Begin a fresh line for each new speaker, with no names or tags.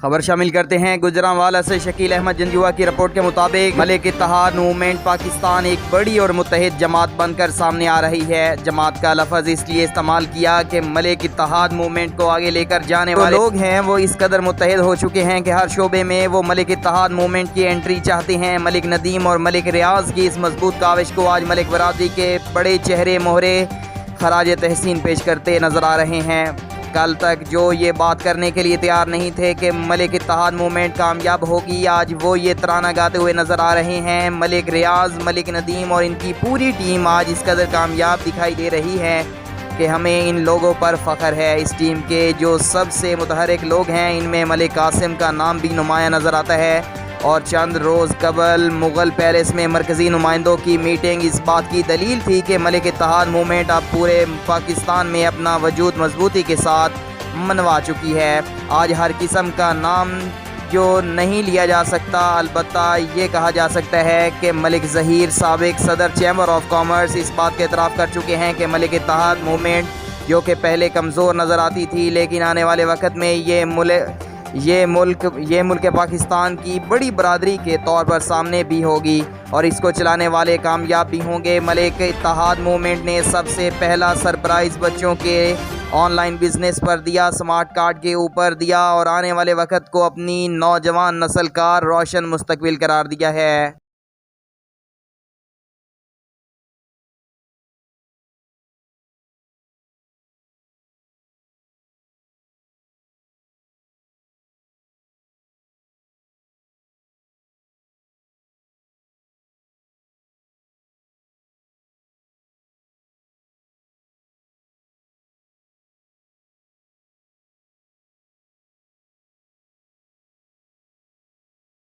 खबर शामिल करते हैं। गुजरांवाला से शकील अहमद जंजुआ की रिपोर्ट के मुताबिक मलिक इत्तेहाद मूवमेंट पाकिस्तान एक बड़ी और मुत्तहिद जमात बनकर सामने आ रही है। जमात का लफ्ज़ इसलिए इस्तेमाल किया कि मलिक इत्तेहाद मूवमेंट को आगे लेकर जाने वाले लोग हैं वो इस कदर मुत्तहिद हो चुके हैं कि हर शोबे में वो मलिक इत्तेहाद मूवमेंट की एंट्री चाहते हैं। मलिक नदीम और मलिक रियाज की इस मजबूत काविश को आज मलिक बरादरी के बड़े चेहरे मोहरे खराज तहसीन पेश करते नजर आ रहे हैं। कल तक जो ये बात करने के लिए तैयार नहीं थे कि मलिक इत्तेहाद मूवमेंट कामयाब होगी, आज वो ये तराना गाते हुए नज़र आ रहे हैं। मलिक रियाज, मलिक नदीम और इनकी पूरी टीम आज इस कदर कामयाब दिखाई दे रही है कि हमें इन लोगों पर फ़ख्र है। इस टीम के जो सबसे मुतहरिक लोग हैं इनमें मलिक कासिम का नाम भी नुमाया नज़र आता है। और चंद रोज़ कबल मुग़ल पैलेस में मरकज़ी नुमाइंदों की मीटिंग इस बात की दलील थी कि मलिक इत्तेहाद मूवमेंट अब पूरे पाकिस्तान में अपना वजूद मजबूती के साथ मनवा चुकी है। आज हर किस्म का नाम जो नहीं लिया जा सकता, अलबत्ता ये कहा जा सकता है कि मलिक ज़हीर साबिक सदर चैम्बर ऑफ कॉमर्स इस बात के एतराफ़ कर चुके हैं कि मलिक इत्तेहाद मूवमेंट जो कि पहले कमज़ोर नज़र आती थी, लेकिन आने वाले वक्त में ये मुल्क पाकिस्तान की बड़ी बरादरी के तौर पर सामने भी होगी और इसको चलाने वाले कामयाब भी होंगे। मलिक इत्तेहाद मूवमेंट ने सबसे पहला सरप्राइज़ बच्चों के ऑनलाइन बिजनेस पर दिया, स्मार्ट कार्ड के ऊपर दिया और आने वाले वक्त को अपनी नौजवान नस्ल का रोशन मुस्तकबिल करार दिया है।